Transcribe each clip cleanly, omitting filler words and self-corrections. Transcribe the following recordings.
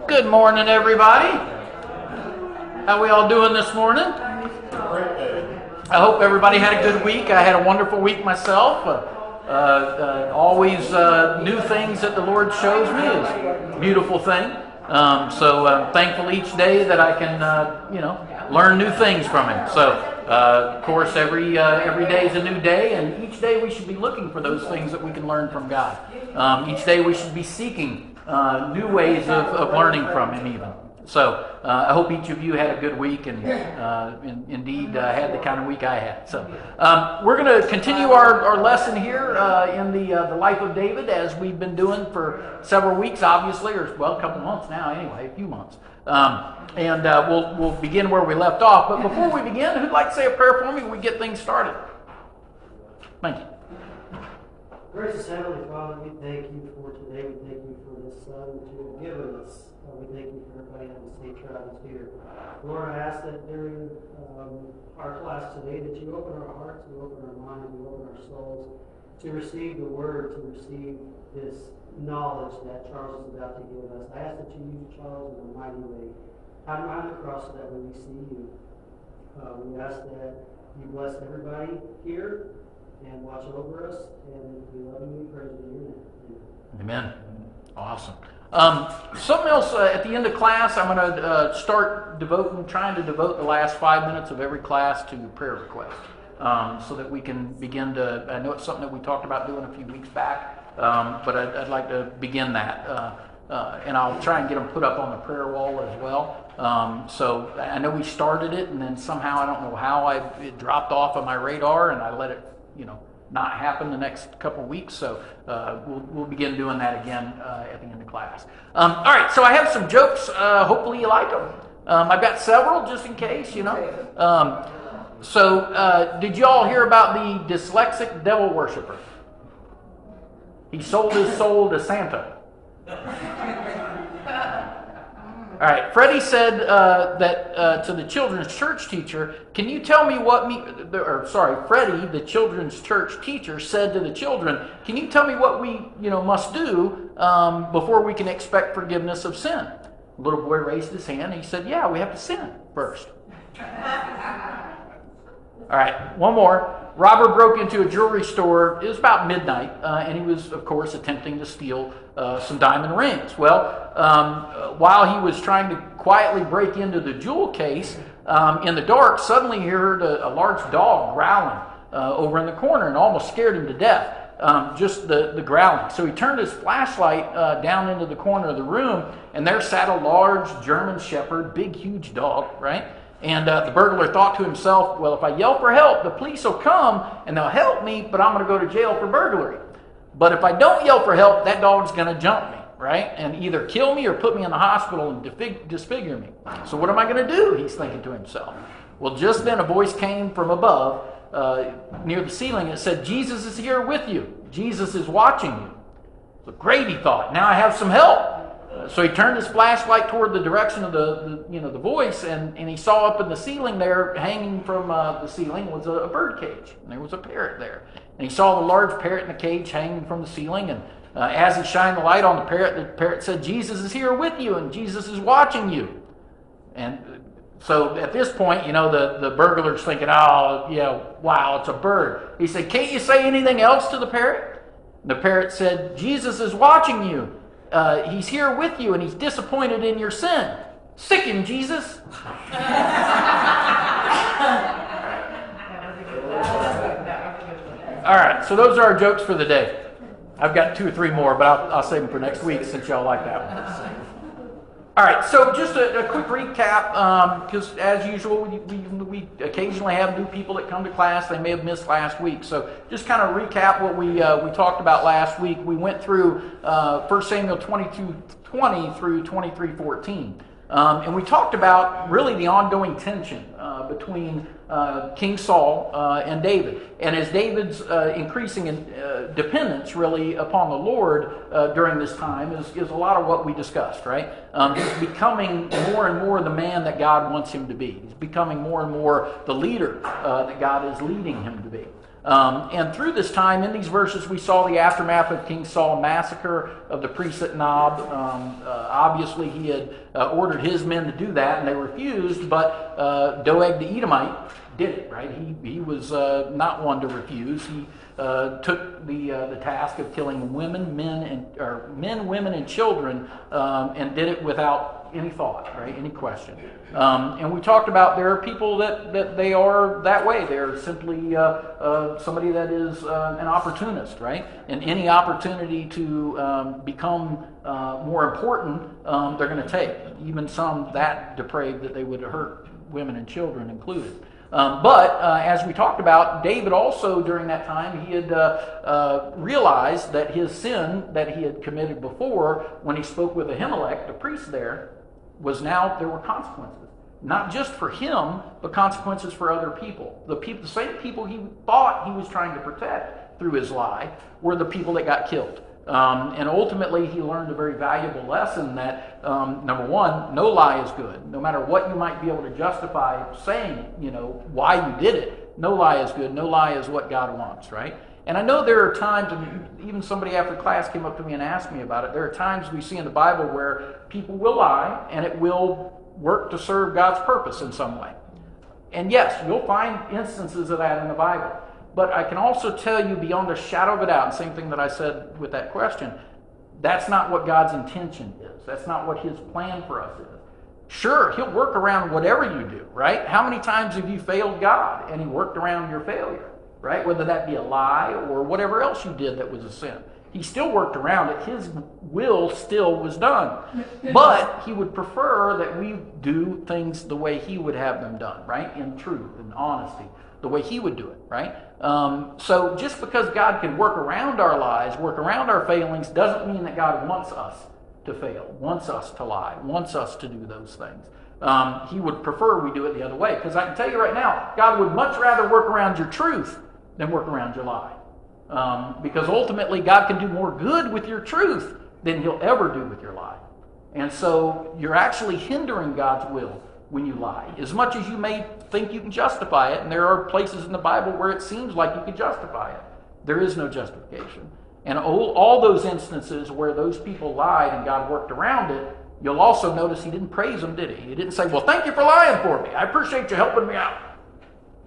Good morning, everybody. How we all doing this morning? I hope everybody had a good week. I had a wonderful week myself. Always new things that the Lord shows me is a beautiful thing. So I'm thankful each day that I can, learn new things from Him. So, of course, every day is a new day, and each day we should be looking for those things that we can learn from God. Each day we should be seeking new ways of learning from Him even. So I hope each of you had a good week and indeed had the kind of week I had. So we're going to continue our lesson here in the life of David, as we've been doing for several weeks, obviously, or a couple months now anyway, a few months. And we'll begin where we left off. But before we begin, who'd like to say a prayer for me when we get things started? Thank you. Gracious Heavenly Father, we thank you for today. We thank you for this Son that you have given us. We thank you for everybody having safe travels here. Lord, I ask that during our class today that you open our hearts, you open our minds, you open our souls to receive the Word, to receive this knowledge that Charles is about to give us. I ask that you use Charles in a mighty way. Hide him behind the cross so that when we see you, we ask that you bless everybody here and watch over us, and we love you and praise you in your name. Amen. Awesome. Something else at the end of class, I'm going to start trying to devote the last 5 minutes of every class to prayer requests, so that we can begin to. I know it's something that we talked about doing a few weeks back, but I'd like to begin that, and I'll try and get them put up on the prayer wall as well. So I know we started it, and then somehow I don't know how it dropped off of my radar, and I let it, not happen the next couple of weeks. So we'll begin doing that again at the end of class. All right, so I have some jokes. Hopefully you like them. I've got several just in case, So did you all hear about the dyslexic devil worshiper? He sold his soul to Santa. All right, Freddie said that to the children's church teacher, can you tell me Freddie, the children's church teacher, said to the children, can you tell me what we, must do before we can expect forgiveness of sin? The little boy raised his hand and he said, yeah, we have to sin first. All right, one more. Robert broke into a jewelry store. It was about midnight, and he was, of course, attempting to steal some diamond rings. Well, while he was trying to quietly break into the jewel case, in the dark, suddenly he heard a large dog growling over in the corner and almost scared him to death, just the growling. So he turned his flashlight down into the corner of the room, and there sat a large German shepherd, big, huge dog, right? And the burglar thought to himself, well, if I yell for help, the police will come and they'll help me, but I'm going to go to jail for burglary. But if I don't yell for help, that dog's going to jump me, right? And either kill me or put me in the hospital and disfigure me. So what am I going to do? He's thinking to himself. Well, just then a voice came from above near the ceiling and said, Jesus is here with you. Jesus is watching you. So great, he thought. Now I have some help. So he turned his flashlight toward the direction of the voice, and he saw up in the ceiling there, hanging from the ceiling, was a bird cage. And there was a parrot there. And he saw the large parrot in the cage hanging from the ceiling, and as he shined the light on the parrot said, Jesus is here with you, and Jesus is watching you. And so at this point, the burglar's thinking, oh, yeah, wow, it's a bird. He said, can't you say anything else to the parrot? And the parrot said, Jesus is watching you. He's here with you, and he's disappointed in your sin. Sick him, Jesus. All right, so those are our jokes for the day. I've got 2 or 3 more, but I'll save them for next week since y'all like that one. All right, so just a quick recap, because as usual, we occasionally have new people that come to class. They may have missed last week. So just kind of recap what we talked about last week. We went through 1 Samuel 22:20 through 23:14. And we talked about really the ongoing tension between King Saul and David. And as David's increasing dependence really upon the Lord during this time is a lot of what we discussed, right? He's becoming more and more the man that God wants him to be. He's becoming more and more the leader that God is leading him to be. And through this time, in these verses, we saw the aftermath of King Saul's massacre of the priests at Nob. Obviously, he had ordered his men to do that, and they refused, but Doeg the Edomite did it, right? He was not one to refuse. He took the task of killing women, women, and children, and did it without any thought, right? Any question. And we talked about there are people that they are that way. They're simply somebody that is an opportunist, right? And any opportunity to become more important, they're going to take. Even some that depraved that they would hurt women and children included. But as we talked about, David also during that time, he had realized that his sin that he had committed before when he spoke with Ahimelech, the priest there, was now there were consequences. Not just for him, but consequences for other people. The same people he thought he was trying to protect through his lie were the people that got killed. And ultimately, he learned a very valuable lesson that, number one, no lie is good. No matter what you might be able to justify saying, why you did it, no lie is good. No lie is what God wants, right? And I know there are times, and even somebody after class came up to me and asked me about it, there are times we see in the Bible where people will lie, and it will work to serve God's purpose in some way. And yes, you'll find instances of that in the Bible. But I can also tell you beyond a shadow of a doubt, and same thing that I said with that question, that's not what God's intention is. That's not what his plan for us is. Sure, he'll work around whatever you do, right? How many times have you failed God and he worked around your failure, right? Whether that be a lie or whatever else you did that was a sin. He still worked around it. His will still was done. But he would prefer that we do things the way he would have them done, right? In truth and honesty, the way he would do it, right? So just because God can work around our lies, work around our failings, doesn't mean that God wants us to fail, wants us to lie, wants us to do those things. He would prefer we do it the other way. Because I can tell you right now, God would much rather work around your truth than work around your lie. Because ultimately, God can do more good with your truth than he'll ever do with your lie. And so you're actually hindering God's will when you lie. As much as you may think you can justify it, and there are places in the Bible where it seems like you can justify it, there is no justification. And all those instances where those people lied and God worked around it, you'll also notice he didn't praise them, did he? He didn't say, well, thank you for lying for me. I appreciate you helping me out.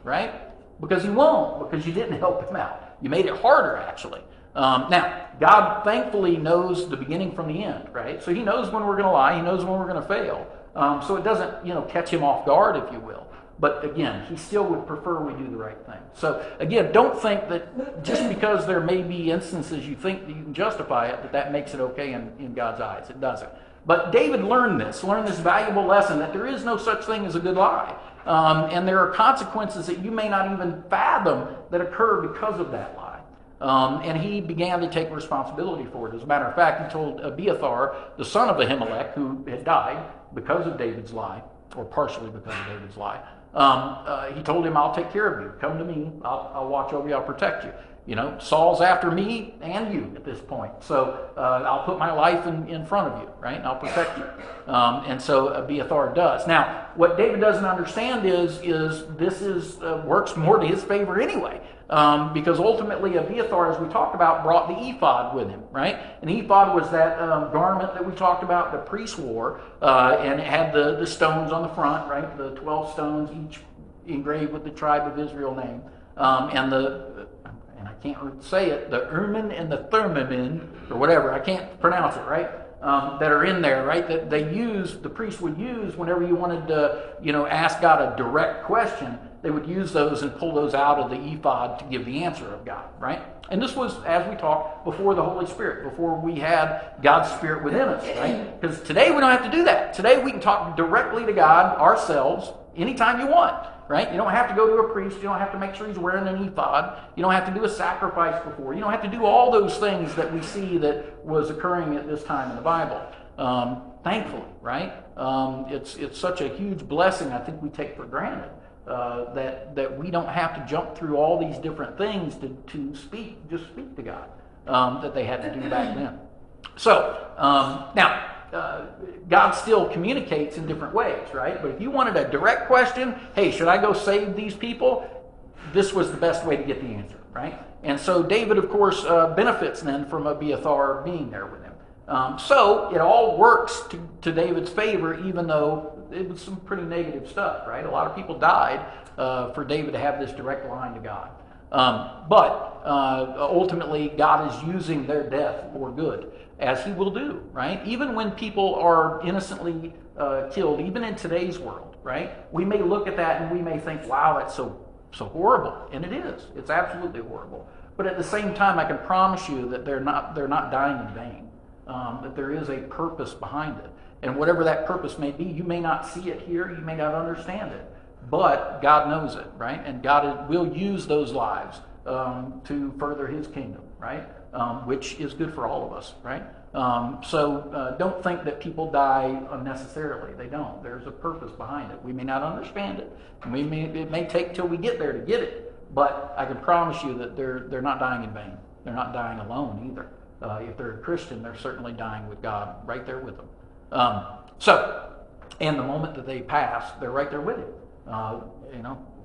Right? Because he won't, because you didn't help him out. You made it harder, actually. Now, God thankfully knows the beginning from the end, right? So he knows when we're going to lie. He knows when we're going to fail. So it doesn't, catch him off guard, if you will. But again, he still would prefer we do the right thing. So again, don't think that just because there may be instances you think that you can justify it, that makes it okay in God's eyes. It doesn't. But David learned this valuable lesson that there is no such thing as a good lie. And there are consequences that you may not even fathom that occur because of that lie. And he began to take responsibility for it. As a matter of fact, he told Abiathar, the son of Ahimelech, who had died because of David's lie, or partially because of David's lie, he told him, I'll take care of you. Come to me. I'll watch over you. I'll protect you. Saul's after me and you at this point. So I'll put my life in front of you, right? And I'll protect you. And so Abiathar does. Now, what David doesn't understand is this works more to his favor anyway. Because ultimately Abiathar, as we talked about, brought the ephod with him, right? And the ephod was that garment that we talked about, the priest wore, and it had the stones on the front, right? The 12 stones, each engraved with the tribe of Israel name. And I can't say it, the Urim and the Thummim, or whatever, I can't pronounce it, right? That are in there, right? That the priest would use whenever you wanted to, ask God a direct question. They would use those and pull those out of the ephod to give the answer of God, right? And this was, as we talked, before the Holy Spirit, before we had God's Spirit within us, right? Because today we don't have to do that. Today we can talk directly to God ourselves anytime you want, right? You don't have to go to a priest. You don't have to make sure he's wearing an ephod. You don't have to do a sacrifice before. You don't have to do all those things that we see that was occurring at this time in the Bible. Thankfully, right? It's such a huge blessing I think we take for granted. That we don't have to jump through all these different things to speak to God that they had to do back then. So now God still communicates in different ways, right? But if you wanted a direct question, hey, should I go save these people? This was the best way to get the answer. right? And so David, of course, benefits then from Abiathar being there with him. So it all works to David's favor, even though it was some pretty negative stuff, right? A lot of people died for David to have this direct line to God. But ultimately, God is using their death for good, as he will do, right? Even when people are innocently killed, even in today's world, right? We may look at that and we may think, wow, that's so horrible. And it is. It's absolutely horrible. But at the same time, I can promise you that they're not dying in vain. That there is a purpose behind it. And whatever that purpose may be, you may not see it here, you may not understand it. But God knows it, right? And God will use those lives to further his kingdom, right? Which is good for all of us, right? So don't think that people die unnecessarily. They don't. There's a purpose behind it. We may not understand it. It may take till we get there to get it. But I can promise you that they're not dying in vain. They're not dying alone either. If they're a Christian, they're certainly dying with God right there with them. And the moment that they pass, they're right there with him.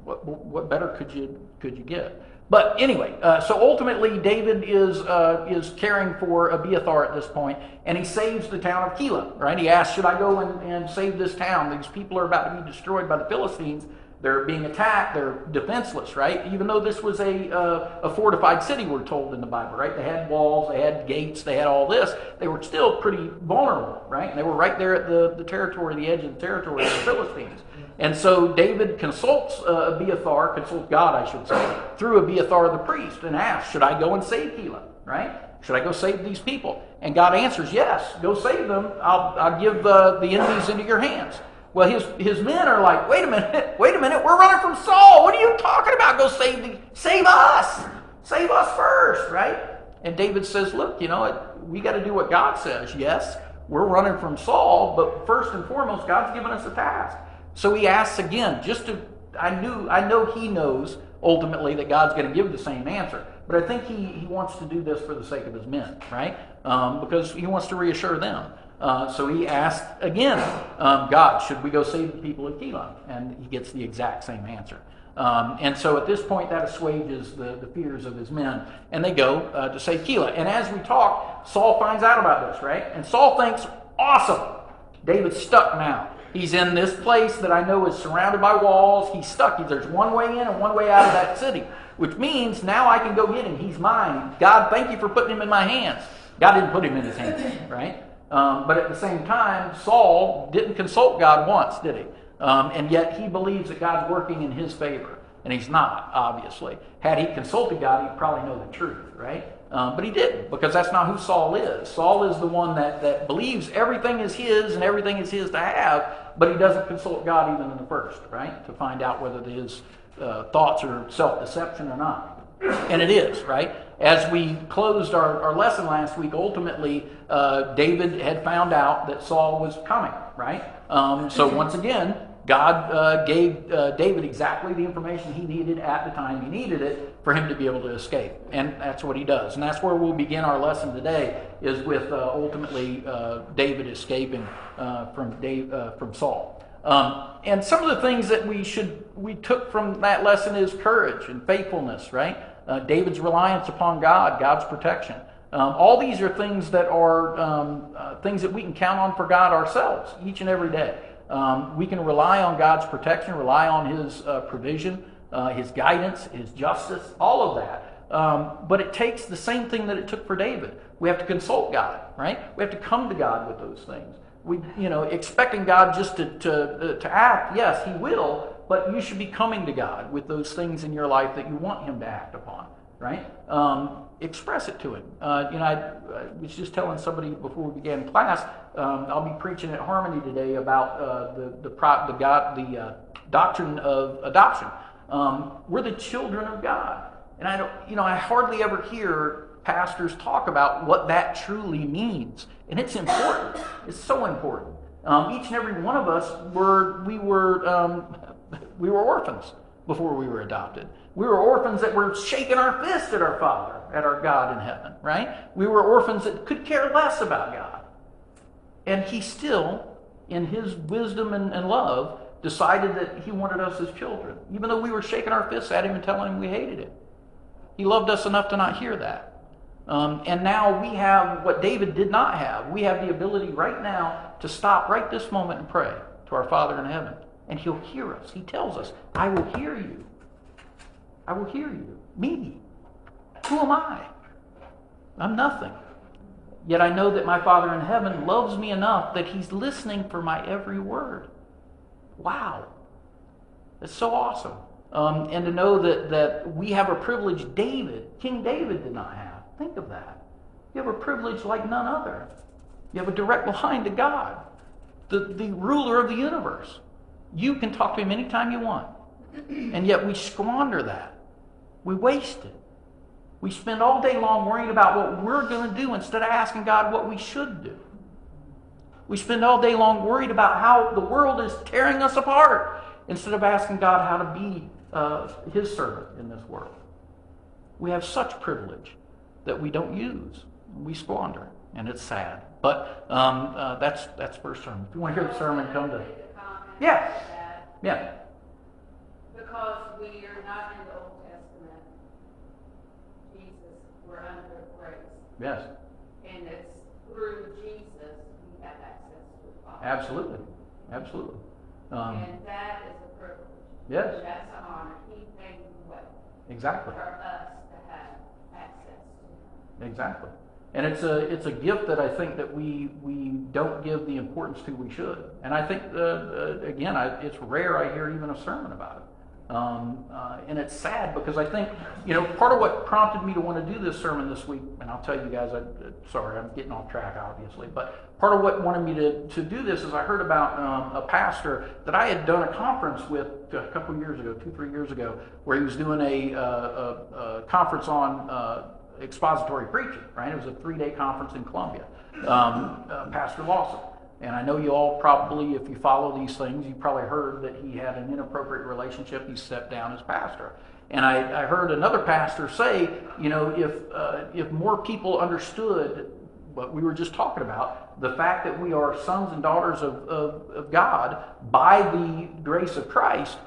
What better could you get? But anyway, so ultimately David is caring for Abiathar at this point, and he saves the town of Keilah, right? He asks, should I go and save this town? These people are about to be destroyed by the Philistines. They're being attacked. They're defenseless, right? Even though this was a fortified city, we're told in the Bible, right? They had walls, they had gates, they had all this. They were still pretty vulnerable, right? And they were right there at the territory, the edge of the territory of the Philistines. And so David consults God, I should say, through Abiathar the priest, and asks, should I go and save Keilah, right? Should I go save these people? And God answers, yes, go save them. I'll give the enemies into your hands. Well, his men are like, wait a minute, we're running from Saul. What are you talking about? Go save us first, right? And David says, look, we got to do what God says. Yes, we're running from Saul, but first and foremost, God's given us a task. So he asks again, I know he knows ultimately that God's going to give the same answer, but I think he wants to do this for the sake of his men, right? Because he wants to reassure them. So he asked again, God, should we go save the people of Keilah? And he gets the exact same answer. And so at this point, that assuages the fears of his men. And they go to save Keilah. And as we talk, Saul finds out about this, right? And Saul thinks, awesome, David's stuck now. He's in this place that I know is surrounded by walls. He's stuck. There's one way in and one way out of that city, which means now I can go get him. He's mine. God, thank you for putting him in my hands. God didn't put him in his hands, right? But at the same time, Saul didn't consult God once, did he? And yet he believes that God's working in his favor. And he's not, obviously. Had he consulted God, he'd probably know the truth, right? But he didn't, because that's not who Saul is. Saul is the one that believes everything is his and everything is his to have, but he doesn't consult God even in the first, right? To find out whether his thoughts are self-deception or not. And it is, right? As we closed our lesson last week, ultimately, David had found out that Saul was coming, right? So once again, God gave David exactly the information he needed at the time he needed it for him to be able to escape. And that's what he does. And that's where we'll begin our lesson today, is with ultimately David escaping from Saul. And some of the things that we took from that lesson is courage and faithfulness, right? David's reliance upon God, God's protection. All these are things that are things that we can count on for God ourselves each and every day. We can rely on God's protection, rely on his provision, his guidance, his justice, all of that. But it takes the same thing that it took for David. We have to consult God, right? We have to come to God with those things. Expecting God just to act, yes, he will, but you should be coming to God with those things in your life that you want him to act upon, right? Express it to him. I was just telling somebody before we began class, I'll be preaching at Harmony today about the doctrine of adoption. We're the children of God. And I hardly ever hear pastors talk about what that truly means. And it's important. It's so important. Each and every one of us we were orphans before we were adopted. We were orphans that were shaking our fist at our Father, at our God in heaven, right? We were orphans that could care less about God. And he still, in his wisdom and love, decided that he wanted us as children, even though we were shaking our fists at him and telling him we hated him. He loved us enough to not hear that. And now we have what David did not have. We have the ability right now to stop right this moment and pray to our Father in heaven. And he'll hear us. He tells us, I will hear you. I will hear you. Me. Who am I? I'm nothing. Yet I know that my Father in heaven loves me enough that he's listening for my every word. Wow. It's so awesome. And to know that we have a privilege King David did not have. Think of that. You have a privilege like none other. You have a direct line to God, the ruler of the universe. You can talk to him anytime you want. And yet we squander that. We waste it. We spend all day long worrying about what we're going to do instead of asking God what we should do. We spend all day long worried about how the world is tearing us apart instead of asking God how to be his servant in this world. We have such privilege that we don't use. We squander, and it's sad. But that's first sermon. If you want to hear the sermon, come to... Yeah. Yeah. Because we are not in the Old Testament. Jesus, we're under grace. Yes. And it's through Jesus we have access to the Father. Absolutely. Absolutely. And that is a privilege. Yes. And that's an honor. He paid the way. Exactly. For us to have access to Him. Exactly. And it's a gift that I think that we don't give the importance to we should. And I think, again, it's rare I hear even a sermon about it. And it's sad because I think, part of what prompted me to want to do this sermon this week, and I'll tell you guys, sorry, I'm getting off track, obviously, but part of what wanted me to do this is I heard about a pastor that I had done a conference with a couple years ago, 2-3 years ago, where he was doing a conference on expository preaching, right? It was a 3-day conference in Columbia. Pastor Lawson. And I know you all probably, if you follow these things, you probably heard that he had an inappropriate relationship. He stepped down as pastor. And I heard another pastor say, if more people understood what we were just talking about, the fact that we are sons and daughters of God by the grace of Christ,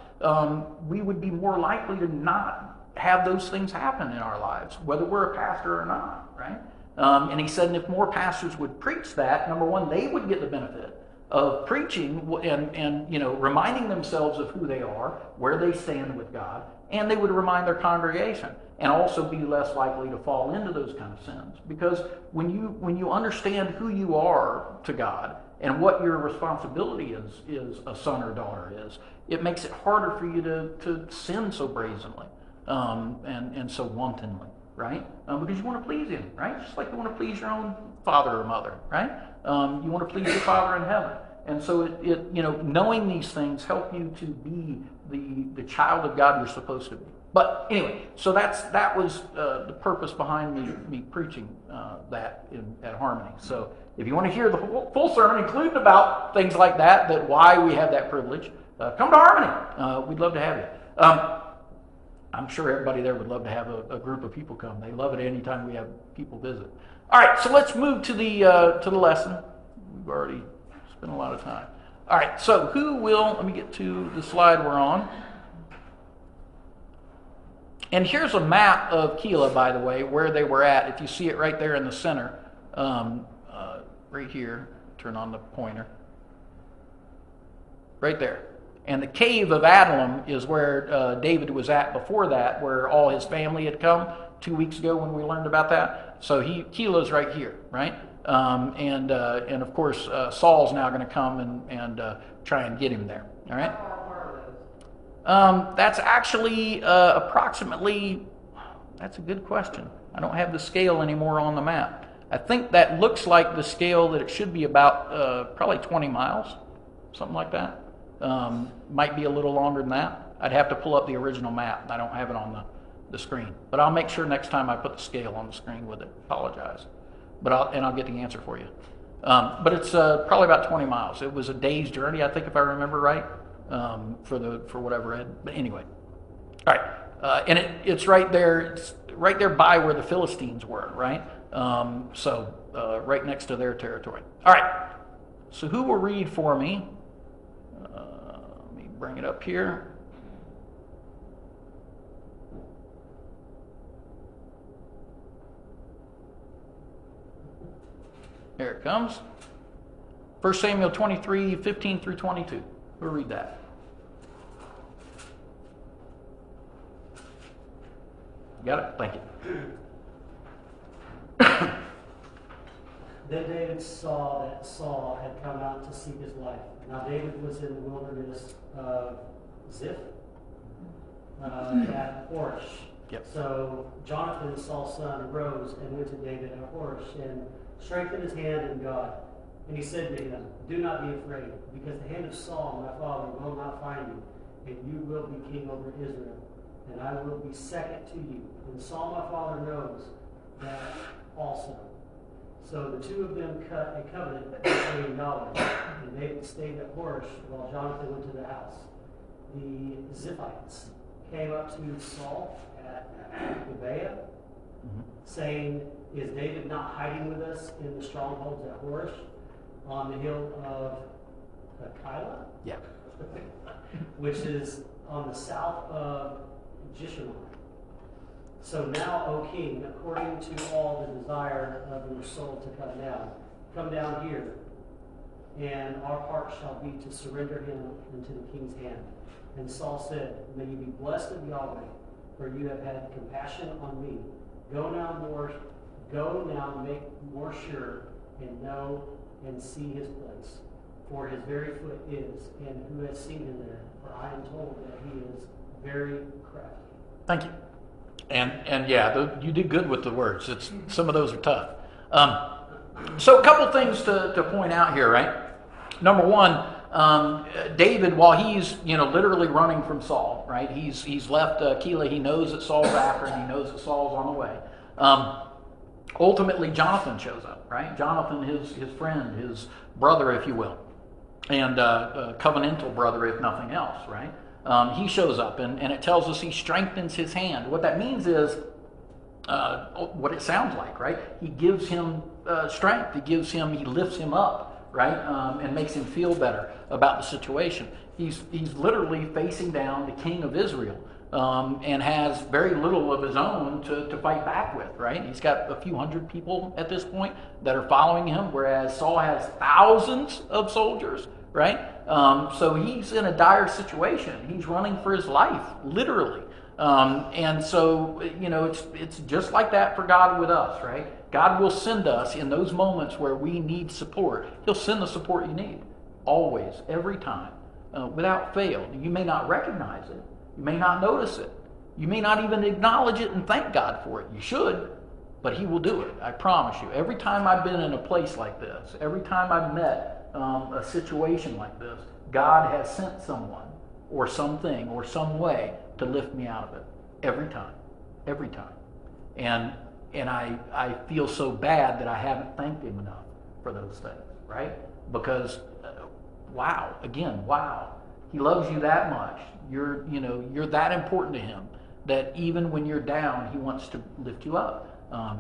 we would be more likely to not have those things happen in our lives, whether we're a pastor or not, right? And he said, if more pastors would preach that, number one, they would get the benefit of preaching and reminding themselves of who they are, where they stand with God, and they would remind their congregation, and also be less likely to fall into those kind of sins. Because when you understand who you are to God and what your responsibility is a son or daughter is, it makes it harder for you to sin so brazenly. And so wantonly, right? Because you want to please him, right? Just like you want to please your own father or mother, right? You want to please your Father in heaven. And so it knowing these things help you to be the child of God you're supposed to be. But anyway, so that was the purpose behind me preaching that at Harmony. So if you want to hear the full sermon, including about things like that why we have that privilege, come to Harmony. We'd love to have you. I'm sure everybody there would love to have a group of people come. They love it anytime we have people visit. All right, so let's move to the lesson. We've already spent a lot of time. All right, so let me get to the slide we're on. And here's a map of Keilah, by the way, where they were at. If you see it right there in the center, right here, turn on the pointer. Right there. And the cave of Adullam is where David was at before that, where all his family had come 2 weeks ago when we learned about that. So Keilah's right here, right? And of course, Saul's now going to come and try and get him there. All right? That's actually approximately. That's a good question. I don't have the scale anymore on the map. I think that looks like the scale that it should be about probably 20 miles, something like that. Might be a little longer than that. I'd have to pull up the original map. I don't have it on the screen. But I'll make sure next time I put the scale on the screen with it. Apologize. But I'll get the answer for you. But it's probably about 20 miles. It was a day's journey, I think, if I remember right, for whatever. But anyway. All right. And it's right there. It's right there by where the Philistines were, right? So right next to their territory. All right. So who will read for me? Let me bring it up here. Here it comes. 1 Samuel 23, 15 through 22. We'll read that. Got it? Thank you. Then David saw that Saul had come out to seek his life. Now David was in the wilderness of Ziph at Horish. Yep. So Jonathan, Saul's son, arose and went to David at Horish and strengthened his hand in God. And he said to him, "Do not be afraid, because the hand of Saul, my father, will not find you, and you will be king over Israel, and I will be second to you. And Saul, my father, knows that also." So the two of them cut a covenant for $8 million, and David stayed at Horish while Jonathan went to the house. The Ziphites came up to Saul at Gibeah, saying, "Is David not hiding with us in the strongholds at Horish on the hill of Keilah?" Yeah. Which is on the south of Jeshimon. So now, O king, according to all the desire of your soul to come down here, and our part shall be to surrender him into the king's hand. And Saul said, "May you be blessed of Yahweh, for you have had compassion on me. Go now, make more sure, and know and see his place. For his very foot is, and who has seen him there? For I am told that he is very crafty." Thank you. And yeah, you did good with the words. Some of those are tough. So a couple things to point out here, right? Number one, David, while he's literally running from Saul, right? He's left Keilah. He knows that Saul's after him. He knows that Saul's on the way. Ultimately, Jonathan shows up, right? Jonathan, his friend, his brother, if you will, and covenantal brother, if nothing else, right? He shows up, and it tells us he strengthens his hand. What that means is what it sounds like, right? He gives him strength. He lifts him up, right? And makes him feel better about the situation. He's literally facing down the king of Israel, and has very little of his own to fight back with, right? He's got a few hundred people at this point that are following him, whereas Saul has thousands of soldiers, right? So he's in a dire situation. He's running for his life, literally. And so, it's just like that for God with us, right? God will send us in those moments where we need support. He'll send the support you need, always, every time, without fail. You may not recognize it. You may not notice it. You may not even acknowledge it and thank God for it. You should, but He will do it. I promise you. Every time I've been in a place like this, every time I've met a situation like this, God has sent someone or something or some way to lift me out of it. Every time. And I feel so bad that I haven't thanked Him enough for those things, right? Because wow, He loves you that much. You're that important to Him that even when you're down, He wants to lift you up.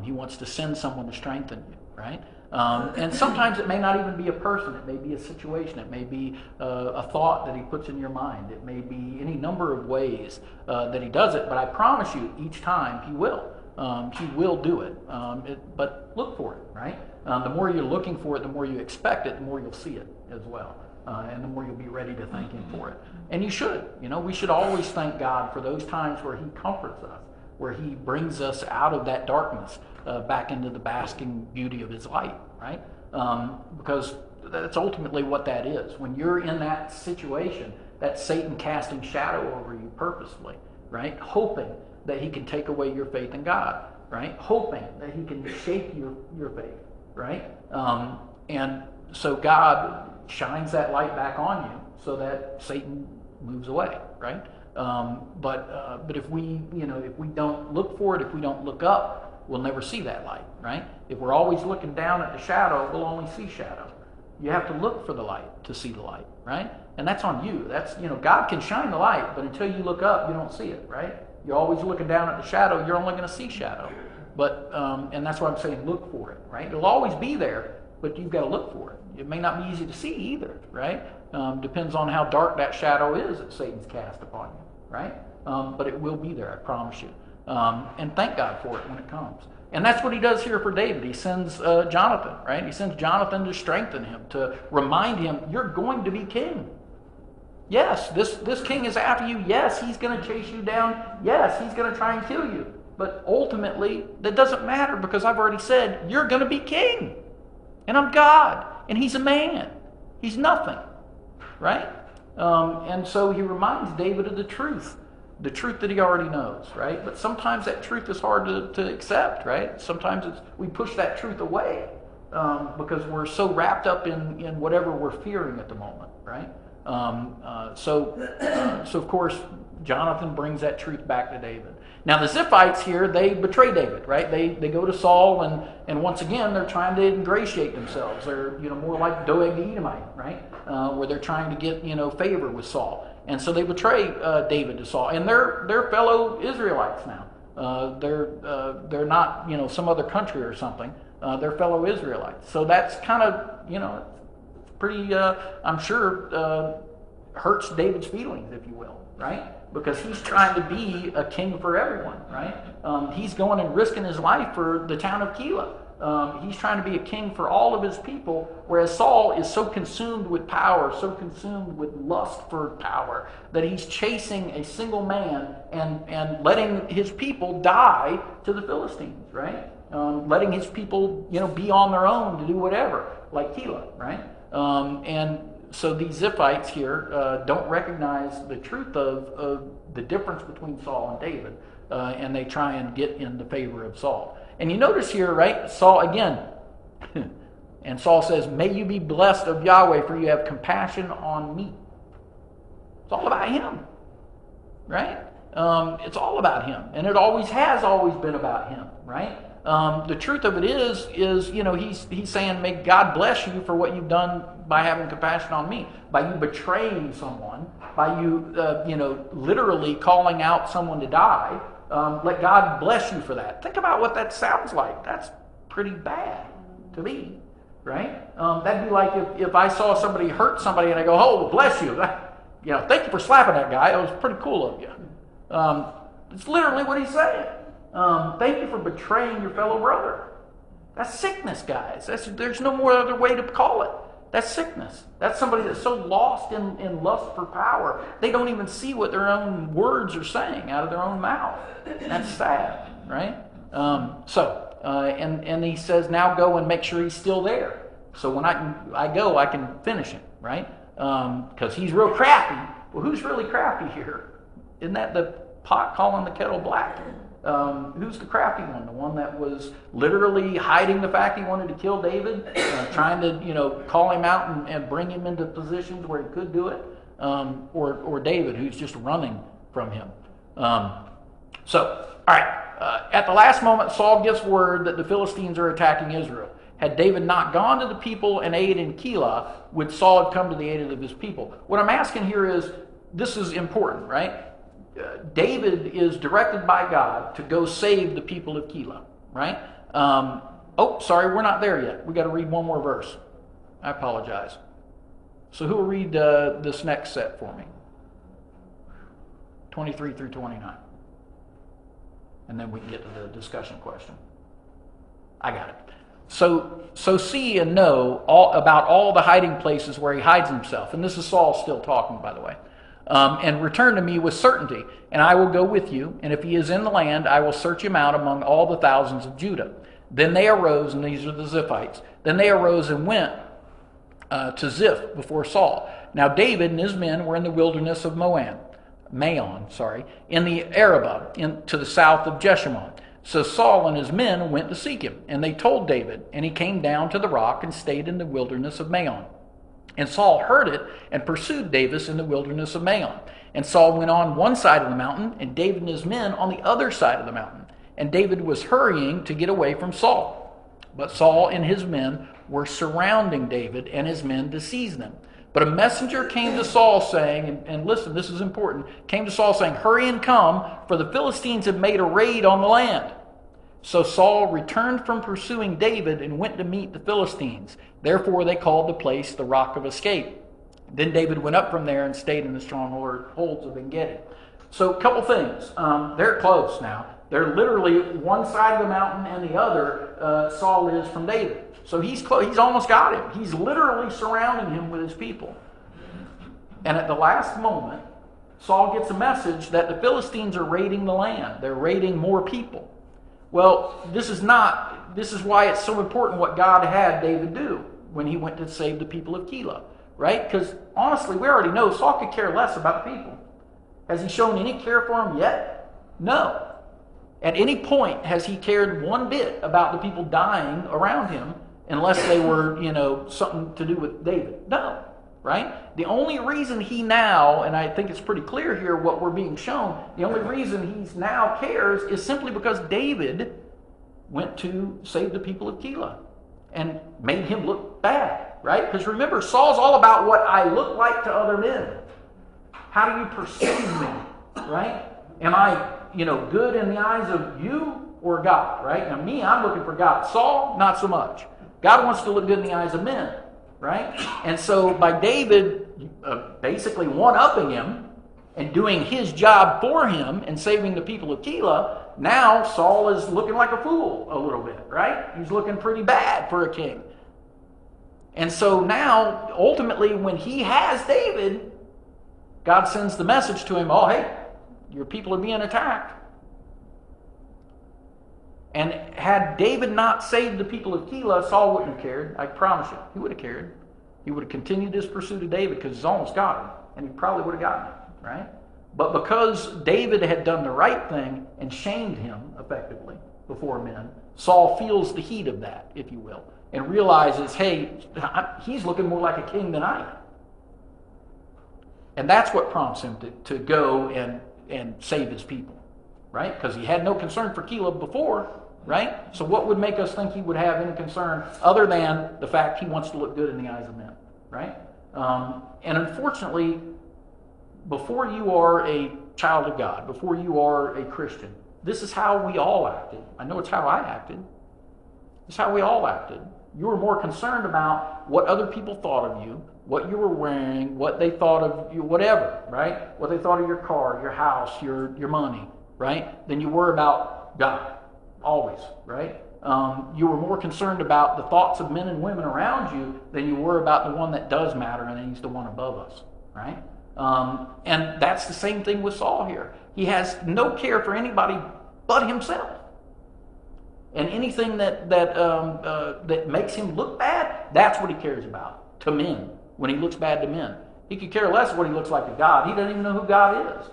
He wants to send someone to strengthen you, right? And sometimes it may not even be a person. It may be a situation. It may be a thought that He puts in your mind. It may be any number of ways that He does it. But I promise you, each time He will. He will do it. But look for it, right? The more you're looking for it, the more you expect it, the more you'll see it as well. And the more you'll be ready to thank Him for it. And you should. We should always thank God for those times where He comforts us, where He brings us out of that darkness back into the basking beauty of His light, right? Because that's ultimately what that is. When you're in that situation, that's Satan casting shadow over you purposefully, right? Hoping that he can take away your faith in God, right? Hoping that he can shake your faith, right? And so God shines that light back on you so that Satan moves away, right? But if we don't look for it, if we don't look up, we'll never see that light, right? If we're always looking down at the shadow, we'll only see shadow. You have to look for the light to see the light, right? And that's on you. That's, God can shine the light, but until you look up, you don't see it, right? You're always looking down at the shadow, you're only going to see shadow. But, and that's why I'm saying look for it, right? It'll always be there, but you've got to look for it. It may not be easy to see either, right? Depends on how dark that shadow is that Satan's cast upon you, right? But it will be there, I promise you. And thank God for it when it comes. And that's what he does here for David. He sends Jonathan, right? He sends Jonathan to strengthen him, to remind him, you're going to be king. Yes, this king is after you. Yes, he's going to chase you down. Yes, he's going to try and kill you. But ultimately, that doesn't matter because I've already said, you're going to be king. And I'm God. And he's a man. He's nothing. Right? And so he reminds David of the truth that he already knows, right? But sometimes that truth is hard to accept, right? Sometimes we push that truth away because we're so wrapped up in whatever we're fearing at the moment, right? So of course, Jonathan brings that truth back to David. Now the Ziphites here, they betray David, right? They go to Saul and once again they're trying to ingratiate themselves. They're more like Doeg the Edomite, right? Where they're trying to get favor with Saul, and so they betray David to Saul, and they're fellow Israelites now. They're not some other country or something. They're fellow Israelites. So that's kind of pretty. I'm sure hurts David's feelings, if you will, right? Because he's trying to be a king for everyone, right? He's going and risking his life for the town of Keilah. He's trying to be a king for all of his people, whereas Saul is so consumed with power, so consumed with lust for power, that he's chasing a single man and letting his people die to the Philistines, right? Letting his people, be on their own to do whatever, like Keilah, right? And so these Ziphites here don't recognize the truth of the difference between Saul and David, and they try and get in the favor of Saul. And you notice here, right, Saul again, and Saul says, may you be blessed of Yahweh, for you have compassion on me. It's all about him, right? It's all about him, and it has always been about him, right? The truth of it is he's saying, may God bless you for what you've done by having compassion on me, by you betraying someone, by you, literally calling out someone to die. Let God bless you for that. Think about what that sounds like. That's pretty bad to me, right? That'd be like if I saw somebody hurt somebody and I go, oh, bless you. Thank you for slapping that guy. It was pretty cool of you. It's literally what he's saying. Thank you for betraying your fellow brother. That's sickness, guys. There's no more other way to call it. That's sickness. That's somebody that's so lost in lust for power, they don't even see what their own words are saying out of their own mouth. That's sad, right? And he says, now go and make sure he's still there. So when I go, I can finish him, right? Because he's real crafty. Well, who's really crafty here? Isn't that the pot calling the kettle black? Who's the crafty one? The one that was literally hiding the fact he wanted to kill David, trying to, call him out and bring him into positions where he could do it, or David, who's just running from him. All right. At the last moment, Saul gets word that the Philistines are attacking Israel. Had David not gone to the people and aid in Keilah, would Saul have come to the aid of his people? What I'm asking here is, this is important, right? David is directed by God to go save the people of Keilah, right? Sorry, we're not there yet. We got to read one more verse. I apologize. So who will read this next set for me? 23 through 29. And then we can get to the discussion question. I got it. So see and know about all the hiding places where he hides himself. And this is Saul still talking, by the way. And return to me with certainty, and I will go with you, and if he is in the land, I will search him out among all the thousands of Judah. Then they arose, and these are the Ziphites, then they arose and went to Ziph before Saul. Now David and his men were in the wilderness of Maon, in the Arabah, to the south of Jeshimon. So Saul and his men went to seek him, and they told David, and he came down to the rock and stayed in the wilderness of Maon. And Saul heard it and pursued David in the wilderness of Maon. And Saul went on one side of the mountain, and David and his men on the other side of the mountain. And David was hurrying to get away from Saul. But Saul and his men were surrounding David and his men to seize them. But a messenger came to Saul saying, and listen, this is important, came to Saul saying, hurry and come, for the Philistines have made a raid on the land. So Saul returned from pursuing David and went to meet the Philistines. Therefore they called the place the Rock of Escape. Then David went up from there and stayed in the strongholds of En-Gedi. So a couple things. They're close now. They're literally one side of the mountain and the other, Saul is from David. So he's close. He's almost got him. He's literally surrounding him with his people. And at the last moment, Saul gets a message that the Philistines are raiding the land. They're raiding more people. Well, this is why it's so important what God had David do when he went to save the people of Keilah, right? Because honestly, we already know Saul could care less about the people. Has he shown any care for them yet? No. At any point has he cared one bit about the people dying around him, unless they were, something to do with David? No. Right? The only reason he now, and I think it's pretty clear here what we're being shown, the only reason he's now cares is simply because David went to save the people of Keilah and made him look bad, right? Because remember, Saul's all about what I look like to other men. How do you perceive me, right? Am I, good in the eyes of you or God, right? Now me, I'm looking for God. Saul, not so much. God wants to look good in the eyes of men. Right? And so by David basically one-upping him and doing his job for him and saving the people of Keilah, now Saul is looking like a fool a little bit, right? He's looking pretty bad for a king. And so now, ultimately, when he has David, God sends the message to him, oh, hey, your people are being attacked. And had David not saved the people of Keilah, Saul wouldn't have cared. I promise you. He would have cared. He would have continued his pursuit of David because he's almost got him. And he probably would have gotten it, right? But because David had done the right thing and shamed him effectively before men, Saul feels the heat of that, if you will, and realizes, hey, he's looking more like a king than I am. And that's what prompts him to go and save his people, right? Because he had no concern for Keilah before, right? So what would make us think he would have any concern other than the fact he wants to look good in the eyes of men, right? And unfortunately, before you are a child of God, before you are a Christian, this is how we all acted. I know it's how I acted. It's how we all acted. You were more concerned about what other people thought of you, what you were wearing, what they thought of you, whatever, right? What they thought of your car, your house, your money, right? Than you were about God. Always, right? You were more concerned about the thoughts of men and women around you than you were about the one that does matter, and he's the one above us, right? And that's the same thing with Saul here. He has no care for anybody but himself. And anything that makes him look bad, that's what he cares about to men, when he looks bad to men. He could care less what he looks like to God. He doesn't even know who God is.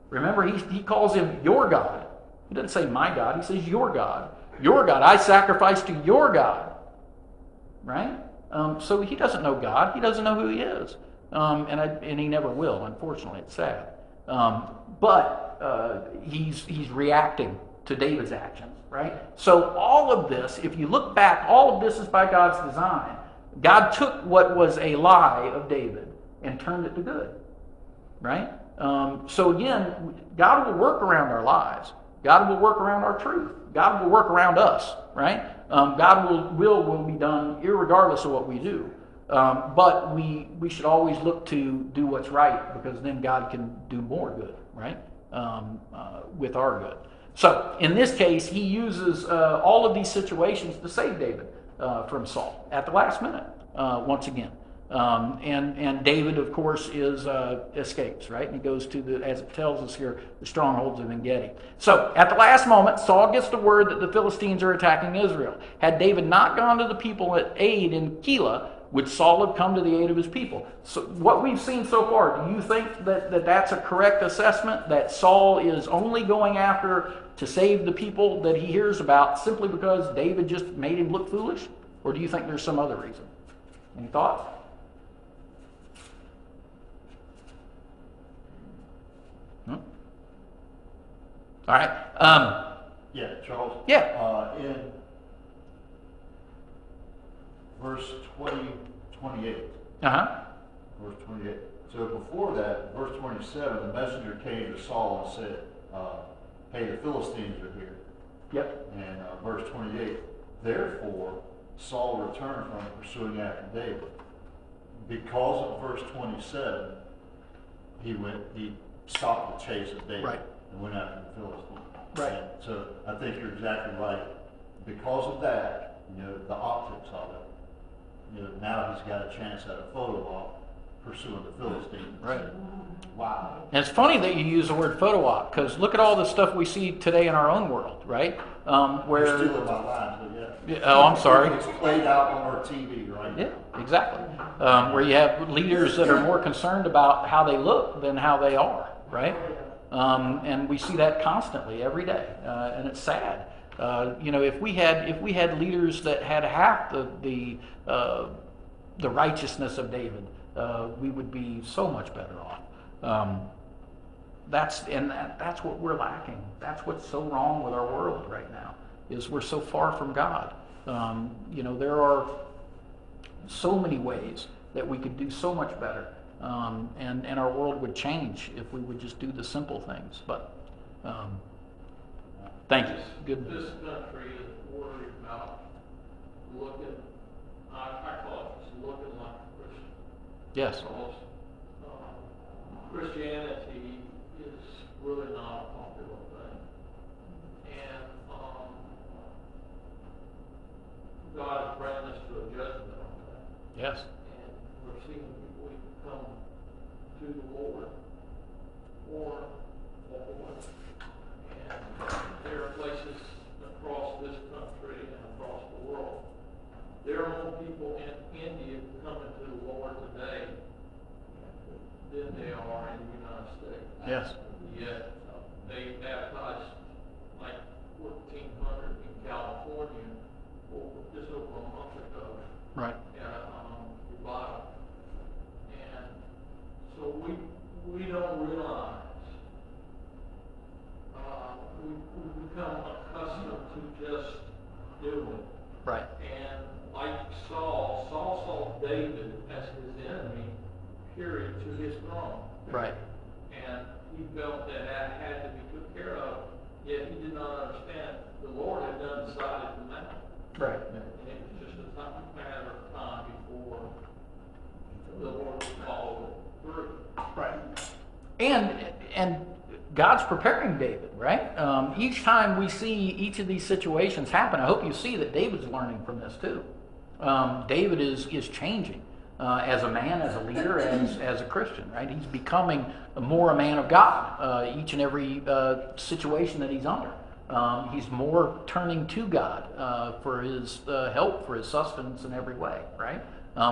Remember, he calls him your God. He doesn't say my God. He says your God. Your God. I sacrifice to your God. Right? So he doesn't know God. He doesn't know who he is. And he never will, unfortunately. It's sad. But he's reacting to David's actions. Right? So all of this, if you look back, all of this is by God's design. God took what was a lie of David and turned it to good. Right? So again, God will work around our lives. God will work around our truth. God will work around us, right? God will be done irregardless of what we do. But we should always look to do what's right, because then God can do more good, right? With our good. So in this case, he uses all of these situations to save David from Saul at the last minute, once again. And David, of course, escapes, right? And he goes to as it tells us here, the strongholds of En-gedi. So at the last moment, Saul gets the word that the Philistines are attacking Israel. Had David not gone to the people at aid in Keilah, would Saul have come to the aid of his people? So what we've seen so far, do you think that that's a correct assessment, that Saul is only going after to save the people that he hears about simply because David just made him look foolish? Or do you think there's some other reason? Any thoughts? All right. Yeah, Charles. Yeah. In verse 28. Uh-huh. Verse 28. So before that, verse 27, the messenger came to Saul and said, hey, the Philistines are here. Yep. And verse 28, therefore Saul returned from pursuing after David. Because of verse 27, he stopped the chase of David Right. and went after the Philistine. Right. And so I think you're exactly right. Because of that, the optics of it, now he's got a chance at a photo op pursuing the Philistine. Right. Wow. And it's funny that you use the word photo op, because look at all the stuff we see today in our own world, right? Where You're stealing my lines, but yeah. oh, I'm sorry. It's played out on our TV, right? Yeah, exactly. Where you have leaders that are more concerned about how they look than how they are, right? And we see that constantly, every day, and it's sad. If we had leaders that had half the righteousness of David, we would be so much better off. That's what we're lacking. That's what's so wrong with our world right now, is we're so far from God. There are so many ways that we could do so much better, and our world would change if we would just do the simple things. But thank you. Good. This country is worried about looking, I call it just looking like a Christian. Yes. Because Christianity is really not a popular thing. And God is bringing us to a judgment on that. Yes. And we're seeing people come to the Lord or walk away. And there are places across this country and across the world. There are more people in India coming to the Lord today than there are in the United States. Yes. Yet they baptized like 1,400 in California just over a month ago. Right. At revival. And so we don't realize we become accustomed to just doing. Right. And like Saul saw David as his enemy, period, to his throne. Right. And he felt that had to be took care of, yet he did not understand the Lord had done decided the matter. Right. And it was just a matter of time before the Lord would follow it through. Right. And God's preparing David, right? Each time we see each of these situations happen, I hope you see that David's learning from this too. David is changing as a man, as a leader, as a Christian, right? He's becoming more a man of God each and every situation that he's under. He's more turning to God for his help, for his sustenance in every way, right?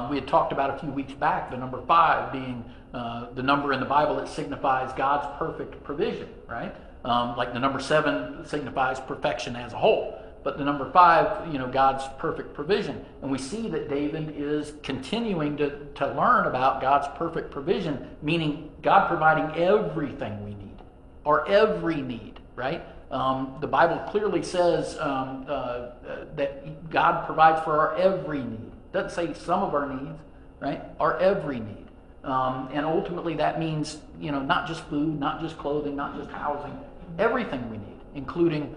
We had talked about a few weeks back the number 5 being the number in the Bible that signifies God's perfect provision, right? Like the number 7 signifies perfection as a whole. But the number 5, God's perfect provision. And we see that David is continuing to learn about God's perfect provision, meaning God providing everything we need, or every need, right? The Bible clearly says that God provides for our every need. It doesn't say some of our needs, right? Our every need. And ultimately that means, not just food, not just clothing, not just housing, everything we need, including,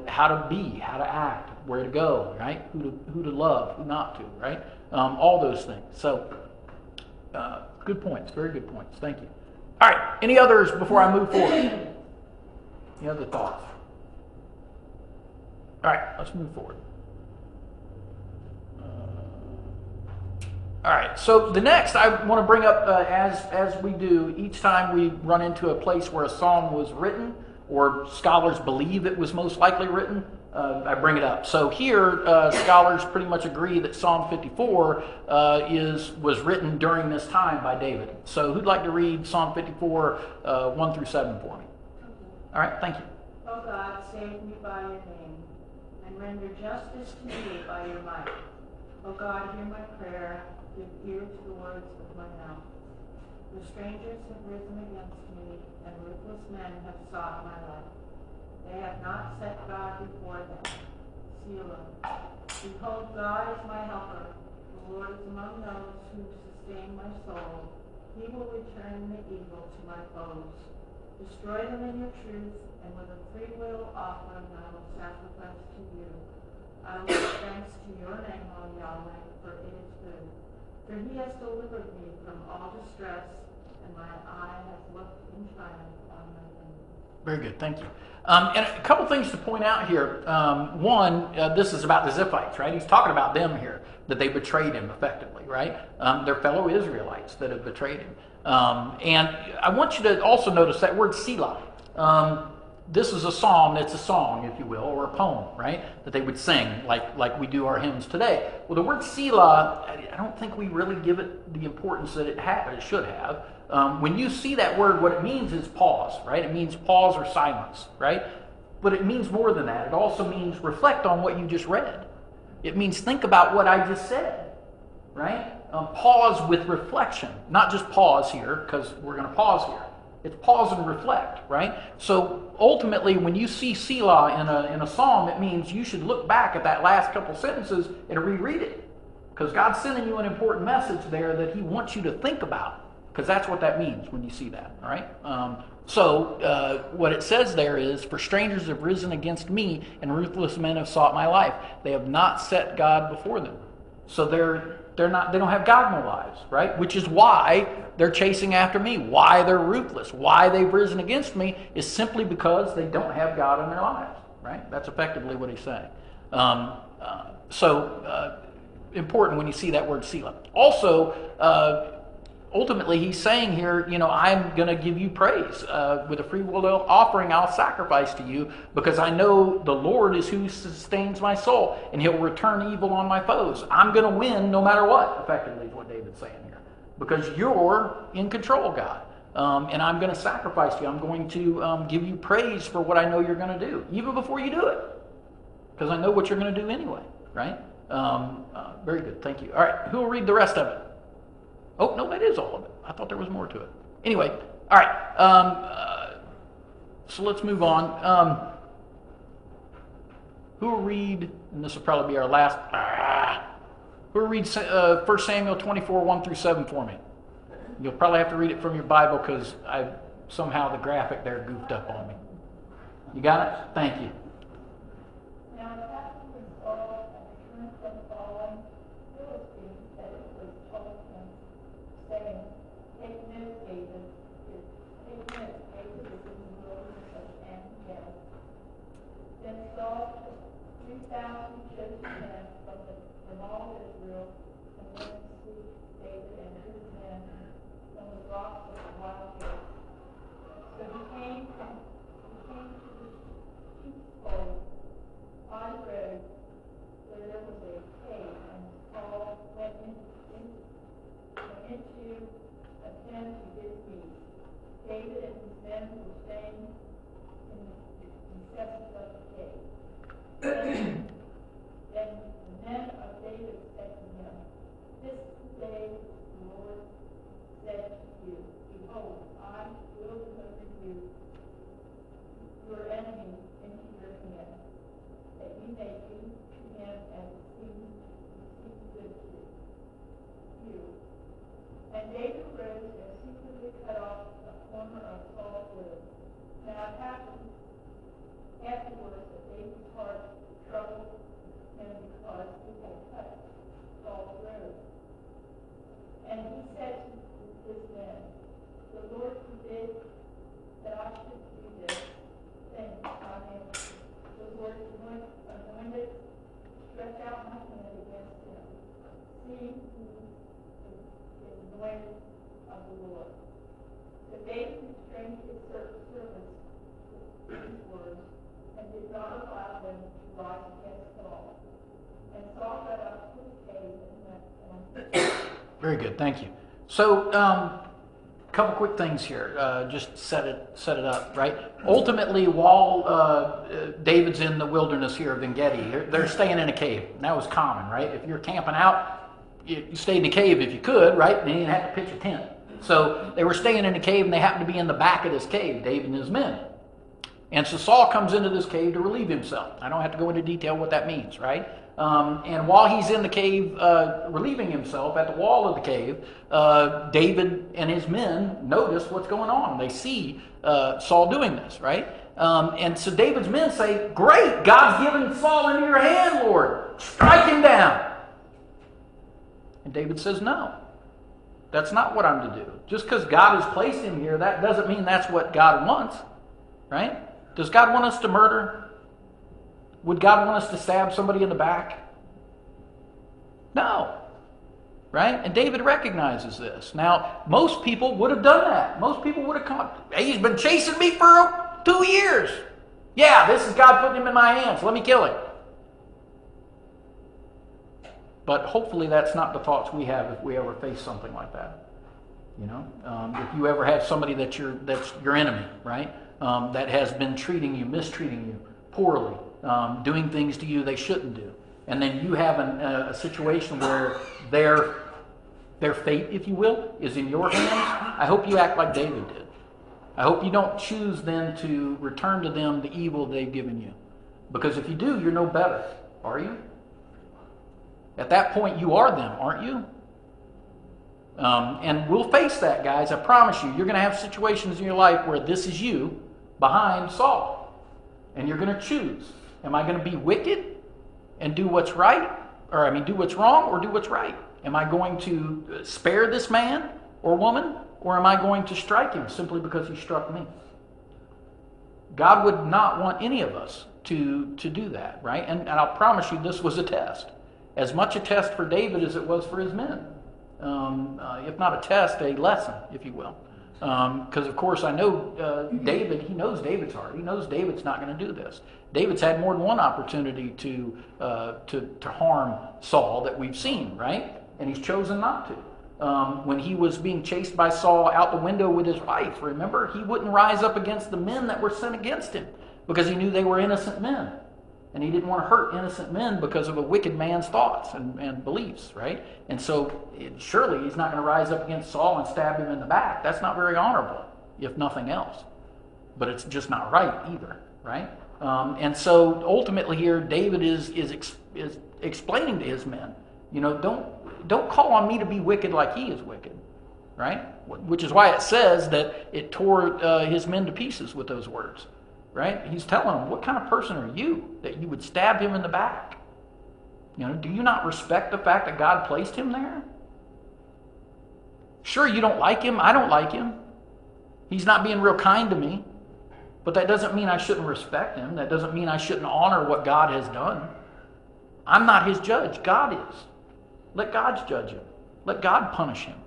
how to be, how to act, where to go, right? Who to love, who not to, right? All those things. So, good points, very good points. Thank you. All right, any others before I move forward? Any other thoughts? All right, let's move forward. All right, so the next I want to bring up, as we do each time we run into a place where a psalm was written, or scholars believe it was most likely written, I bring it up. So here, scholars pretty much agree that Psalm 54 was written during this time by David. So who'd like to read Psalm 54, 1 through 7 for me? All right, thank you. O God, save me by your name, and render justice to me by your might. O God, hear my prayer, give ear to the words of my mouth. The strangers have risen against me, and ruthless men have sought my life. They have not set God before them. Selah. Behold, God is my helper. The Lord is among those who sustain my soul. He will return the evil to my foes. Destroy them in your truth, and with a free will offering I will sacrifice to you. I will give thanks to your name, O Yahweh, for it is good. For he has delivered me from all distress. and my eye has looked in triumph on my enemy. Very good, thank you. And a couple things to point out here. One, this is about the Ziphites, right? He's talking about them here, that they betrayed him effectively, right? Their fellow Israelites that have betrayed him. And I want you to also notice that word Selah. This is a psalm, it's a song, if you will, or a poem, right? That they would sing like we do our hymns today. Well, the word Selah, I don't think we really give it the importance that it should have. When you see that word, what it means is pause, right? It means pause or silence, right? But it means more than that. It also means reflect on what you just read. It means think about what I just said, right? Pause with reflection, not just pause here, because we're going to pause here. It's pause and reflect, right? So ultimately, when you see Selah in a psalm, it means you should look back at that last couple sentences and reread it. Because God's sending you an important message there that he wants you to think about. Because that's what that means when you see that, all right? So what it says there is, for strangers have risen against me, and ruthless men have sought my life. They have not set God before them. So they don't have God in their lives, right? Which is why they're chasing after me, why they're ruthless, why they've risen against me is simply because they don't have God in their lives, right? That's effectively what he's saying. Important when you see that word Selah. Also, ultimately, he's saying here, I'm going to give you praise. With a free will offering, I'll sacrifice to you because I know the Lord is who sustains my soul, and he'll return evil on my foes. I'm going to win no matter what, effectively, is what David's saying here. Because you're in control, God. And I'm going to sacrifice to you. I'm going to give you praise for what I know you're going to do, even before you do it. Because I know what you're going to do anyway, right? Very good, thank you. All right, who will read the rest of it? Oh, no, that is all of it. I thought there was more to it. Anyway, all right. So let's move on. Who will read, and this will probably be our last, who will read 1 Samuel 24, 1 through 7 for me? You'll probably have to read it from your Bible because somehow the graphic there goofed up on me. You got it? Thank you. Now it happened when Saul had returned from following Philistines that it was told him, saying, take note, David, is in the wilderness of En-Gedi. Then Saul took 3,000 chosen men from all Israel and went to seek David and his men on the rocks of the wild goats. So he came to the sheep's fold by the road where there was a cave, and Saul went into a tent to get meat. David and his men were staying in the recesses of the cave. Then the men of David said to him, this day the Lord said to you, behold, I will deliver you your enemy into your hand, that you may do to him as seems good to you. And David rose and secretly cut off a corner of Saul's robe. Now it happened afterwards that David's heart troubled him because he had cut Saul's robe. And he said to his men, the Lord forbid that I should do this thing. I am the Lord anointed, stretch out my hand against him. See who is anointed of the Lord. So David restrained his servants with these words and did not allow them to rise against Saul. And Saul got up to his cave and went on. Very good, thank you. So, a couple quick things here. Just set it up, right? Ultimately, while David's in the wilderness here of En-Gedi, they're staying in a cave. And that was common, right? If you're camping out, you stayed in a cave if you could, right? And you didn't have to pitch a tent. So they were staying in a cave, and they happened to be in the back of this cave, David and his men. And so Saul comes into this cave to relieve himself. I don't have to go into detail what that means, right? And while he's in the cave relieving himself at the wall of the cave, David and his men notice what's going on. They see Saul doing this, right? And so David's men say, great, God's given Saul into your hand, Lord. Strike him down. And David says, no. That's not what I'm to do. Just because God has placed him here, that doesn't mean that's what God wants, right? Does God want us to murder? Would God want us to stab somebody in the back? No. Right? And David recognizes this. Now, most people would have done that. Most people would have come up, hey, he's been chasing me for 2 years. Yeah, this is God putting him in my hands. Let me kill him. But hopefully that's not the thoughts we have if we ever face something like that. You know, if you ever have somebody that's your enemy, right? That has been treating you, mistreating you poorly, doing things to you they shouldn't do, and then you have a situation where their fate, if you will, is in your hands. I hope you act like David did. I hope you don't choose then to return to them the evil they've given you, because if you do, you're no better, are you? At that point, you are them, aren't you? And we'll face that, guys. I promise you. You're going to have situations in your life where this is you behind Saul. And you're going to choose. Am I going to be wicked and do what's right? Do what's wrong or do what's right? Am I going to spare this man or woman? Or am I going to strike him simply because he struck me? God would not want any of us to do that, right? And I'll promise you this was a test. As much a test for David as it was for his men. If not a test, a lesson, if you will. Because, of course, I know David, he knows David's heart. He knows David's not going to do this. David's had more than one opportunity to harm Saul that we've seen, right? And he's chosen not to. When he was being chased by Saul out the window with his wife, remember? He wouldn't rise up against the men that were sent against him because he knew they were innocent men. And he didn't want to hurt innocent men because of a wicked man's thoughts and beliefs, right? And so surely he's not going to rise up against Saul and stab him in the back. That's not very honorable, if nothing else. But it's just not right either, right? And so ultimately here, David is explaining to his men, you know, don't call on me to be wicked like he is wicked, right? Which is why it says that it tore his men to pieces with those words. Right? He's telling them, what kind of person are you that you would stab him in the back? You know, do you not respect the fact that God placed him there? Sure, you don't like him. I don't like him. He's not being real kind to me. But that doesn't mean I shouldn't respect him. That doesn't mean I shouldn't honor what God has done. I'm not his judge. God is. Let God judge him. Let God punish him.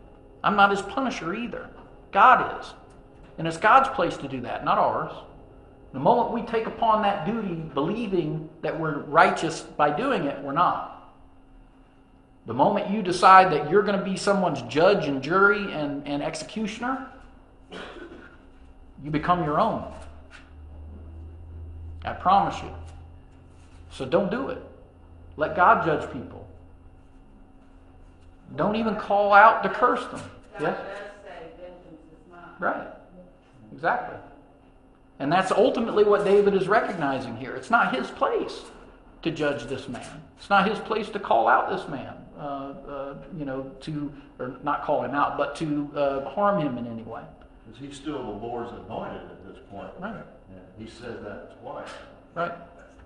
I'm not his punisher either. God is. And it's God's place to do that, not ours. The moment we take upon that duty believing that we're righteous by doing it, we're not. The moment you decide that you're going to be someone's judge and jury and executioner, you become your own. I promise you. So don't do it. Let God judge people. Don't even call out to curse them. Yes? God does say vengeance is mine. Right. Exactly. And that's ultimately what David is recognizing here. It's not his place to judge this man. It's not his place to call out this man, or not call him out, but to harm him in any way. Because he's still the Lord's anointed at this point. Right. Yeah, he said that twice. Right.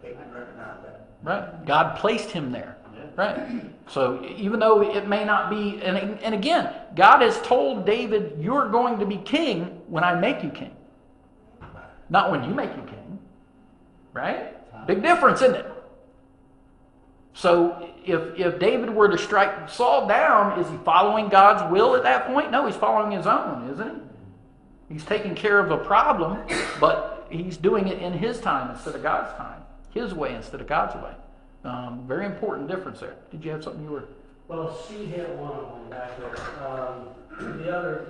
They can recognize that. Right. God placed him there. Yeah. Right. So even though it may not be, and again, God has told David, you're going to be king when I make you king. Not when you make you king. Right? Big difference, isn't it? So if David were to strike Saul down, is he following God's will at that point? No, he's following his own, isn't he? He's taking care of a problem, but he's doing it in his time instead of God's time. His way instead of God's way. Very important difference there. Did you have something you were... Well, she hit one of them back there. The other,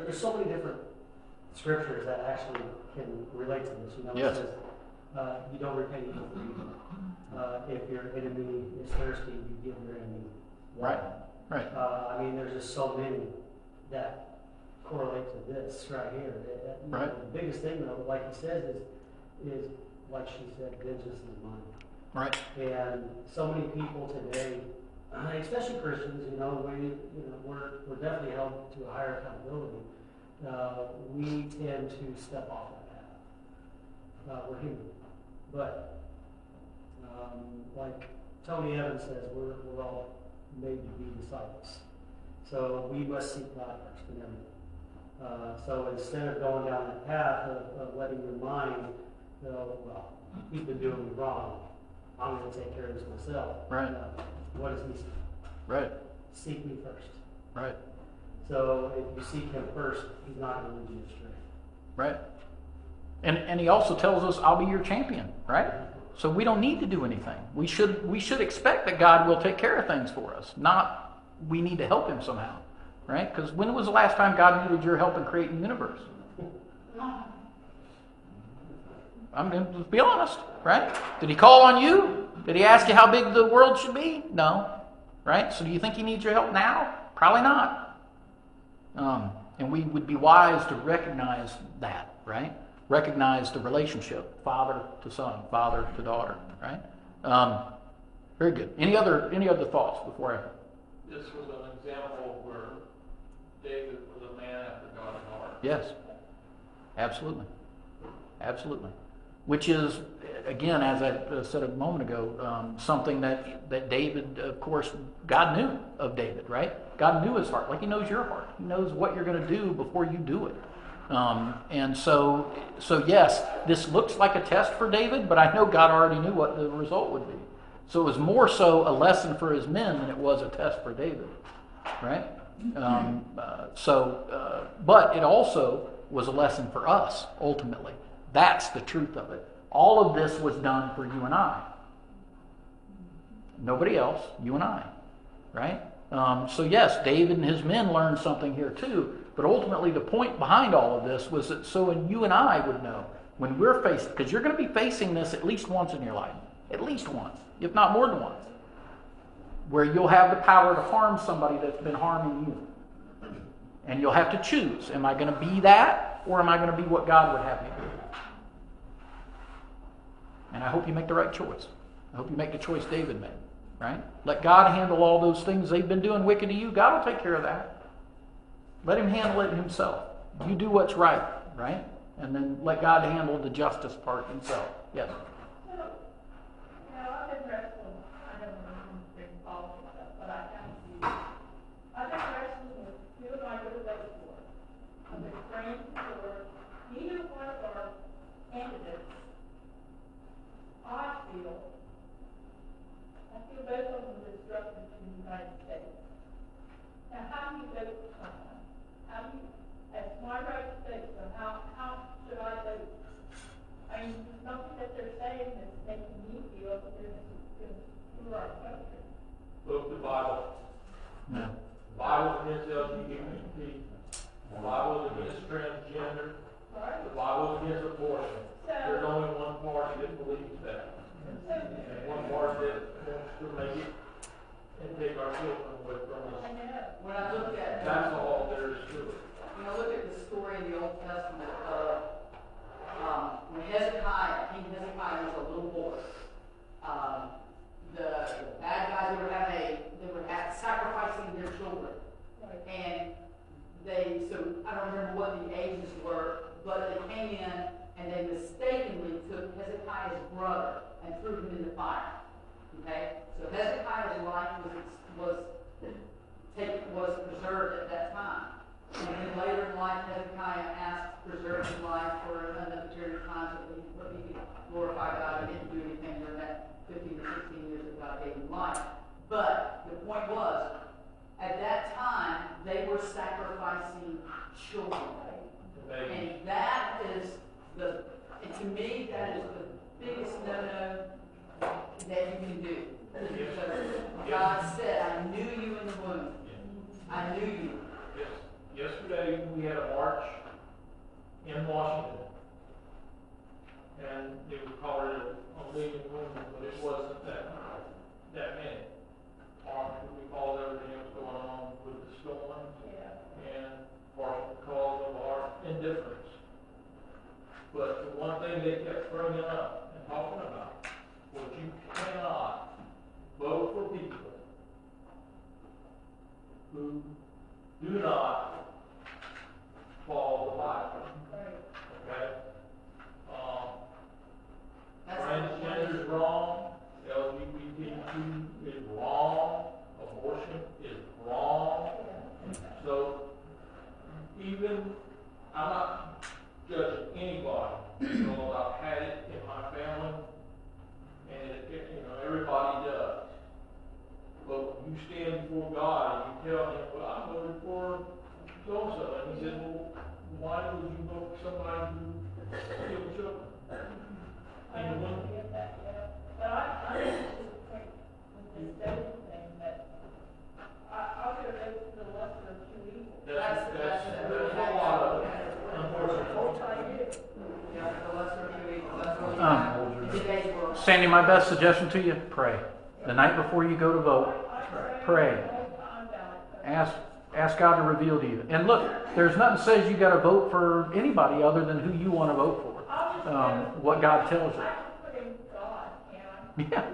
there's so many different scriptures that actually can relate to this. Yes. It says, you don't repay evil for evil. If your enemy is thirsty, you give your enemy water. Right. There's just so many that correlate to this right here. Right. The biggest thing, though, like he says, is like she said, vengeance is mine. Right. And so many people today, especially Christians, we're definitely held to a higher accountability. We tend to step off that path. We're human, but like Tony Evans says, we're all made to be disciples. So we must seek God first in everything. So instead of going down that path of letting your mind go, well, he's been doing me wrong, I'm going to take care of this myself. Right. What does he say? Right. Seek me first. Right. So if you seek him first, he's not going to lead you astray. Right. And he also tells us, I'll be your champion, right? So we don't need to do anything. We should expect that God will take care of things for us, not we need to help him somehow, right? Because when was the last time God needed your help in creating the universe? I'm going to be honest, right? Did he call on you? Did he ask you how big the world should be? No, right? So do you think he needs your help now? Probably not. And we would be wise to recognize that, right? Recognize the relationship, father to son, father to daughter, right? Very good. Any other thoughts before I? This was an example where David was a man after God's heart. Yes, absolutely, absolutely. Which is, again, as I said a moment ago, something that David, of course, God knew of David, right? God knew his heart, like he knows your heart. He knows what you're going to do before you do it. And so yes, this looks like a test for David, but I know God already knew what the result would be. So it was more so a lesson for his men than it was a test for David, right? But it also was a lesson for us, ultimately. That's the truth of it. All of this was done for you and I. Nobody else, you and I, right? So yes, David and his men learned something here too, but ultimately the point behind all of this was that so you and I would know when we're faced, because you're going to be facing this at least once in your life, at least once, if not more than once, where you'll have the power to harm somebody that's been harming you. And you'll have to choose, am I going to be that, or am I going to be what God would have me be? And I hope you make the right choice. I hope you make the choice David made, right? Let God handle all those things they've been doing wicked to you. God will take care of that. Let him handle it himself. You do what's right? And then let God handle the justice part himself. Yes? So, I've been wrestling, I don't know if I'm big politics stuff, but I kind of do. I've been wrestling with who am I going to vote for? I've been praying for neither one of our candidates. I feel both of them are disruptive to the United States. Now, how do you vote for someone? That's my right to vote, so how should I vote? I mean, there's nothing that they're saying that's making me feel that they're going to screw our country. Look the Bible. No. The Bible against LGBT. The Bible against transgender. Right? The Bible against abortion. There's only one party that believes that. And one party that wants to make it and take our children away from us. I know. When I look at, That's all there is to it. when I look at the story in the Old Testament of when Hezekiah, King Hezekiah was a little boy, the bad guys they were sacrificing their children, and so I don't remember what the ages were, but they came in and they mistakenly took Hezekiah's brother and threw him in the fire. Okay, so Hezekiah's life was preserved at that time. And then later in life, Hezekiah asked to preserve his life for another period of time so that he could glorify God. He didn't do anything during that 15 to 16 years that God gave him life. But the point was, at that time, they were sacrificing children. And that is and to me, that is the biggest no-no that you can do. Because God said, I knew you in the womb. I knew you. Yes. Yesterday, we had a march in Washington. And they would call it a leading women, but it wasn't that many. We called everything that was going on with the storm. And partially because of our indifference. But the one thing they kept bringing up and talking about was you cannot vote for people who do not follow the Bible. Okay? Transgender is wrong. LGBTQ is wrong. Abortion is wrong. somebody who steals children. I don't Anyone? get that yet. But I just think with this David thing that I'll go to the lesser of two evils. That's a lot of it, unfortunately. I do. Yeah, the lesser of two evils, that's what we Um, have in today's world. Sandy, my best suggestion to you, pray. The night before you go to vote, pray. Ask God to reveal to you. And look, there's nothing that says you got to vote for anybody other than who you want to vote for. What God tells you. Yeah.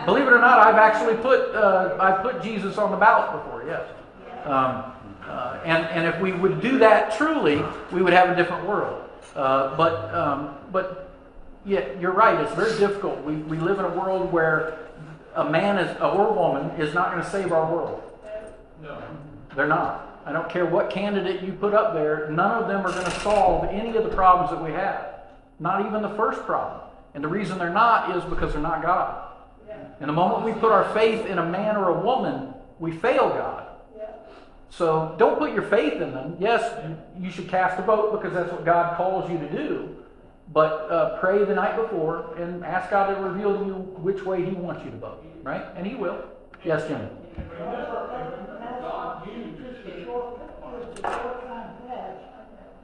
Believe it or not, I've actually put Jesus on the ballot before. Yes. And if we would do that truly, we would have a different world. But yeah, you're right. It's very difficult. We live in a world where a man or a woman is not going to save our world. No. They're not. I don't care what candidate you put up there. None of them are going to solve any of the problems that we have. Not even the first problem. And the reason they're not is because they're not God. And the moment we put our faith in a man or a woman, we fail God. So don't put your faith in them. Yes, you should cast a vote because that's what God calls you to do. But pray the night before and ask God to reveal to you which way He wants you to vote. Right? And He will. Yes, Jimmy. And remember, God used It's a short-time patch,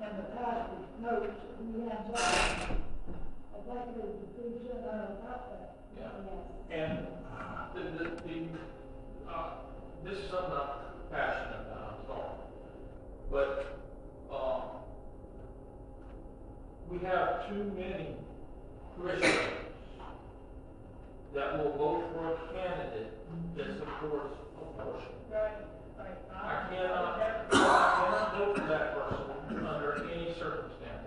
and the pastor notes, he hands out. I think it was the thing said about that. Yeah. And this is something I'm passionate about, I'm sorry. But we have too many Christians that will vote for a candidate that supports abortion. I cannot vote for that person under any circumstance.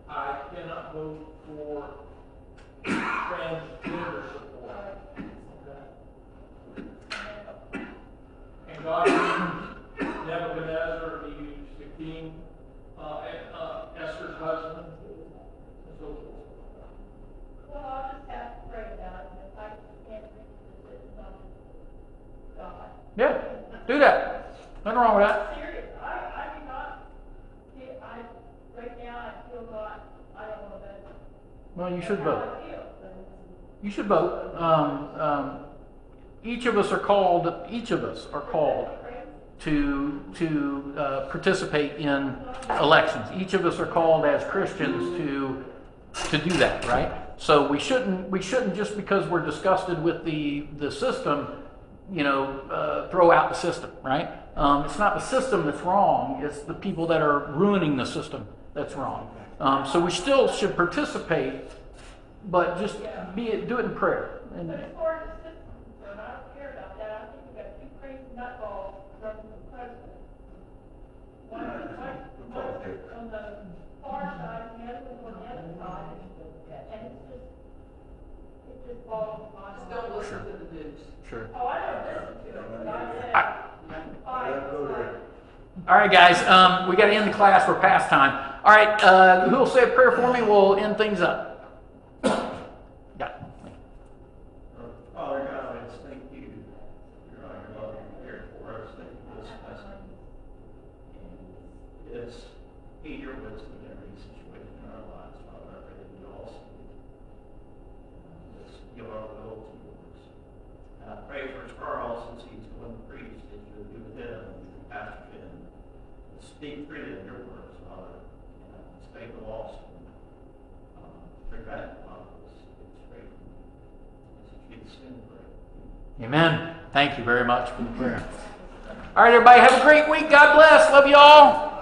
I cannot vote for transgender support. And God used Nebuchadnezzar, He used the king, Esther's husband, and so forth. Well, I'll just have to pray about it, if I can't make a decision on God. Yeah. Do that. Nothing wrong with that. Serious, I do not, right now, I feel God, I don't want to vote. Well, you should vote. That's how I feel, but You should vote. Each of us are called to participate in elections. Each of us are called as Christians to do that, right? So we shouldn't just because we're disgusted with the system, throw out the system, right? It's not the system that's wrong; it's the people that are ruining the system that's wrong. So we still should participate, but just do it in prayer. And, as far as the system, and I don't care about that, I think we've got two crazy nutballs running for president. One on the far side, and the other one on the other side, and it just boggles my mind. Just don't listen to the news. sure. Oh, I don't listen to it, but I said, All right, guys. We got to end the class. We're past time. All right. Who will say a prayer for me? We'll end things up. Father God, I just thank you for all your love and care for us. Thank you for this lesson. And just heed your wisdom in every situation in our lives, Father. I pray that you also just give our will to yours. And I pray for Charles as he's going to preach, that you would be with him and Pastor Finn. Speak freely in your words, Father. And speak the lost. Prevent Amen. Thank you very much for the prayer. All right, everybody. Have a great week. God bless. Love you all.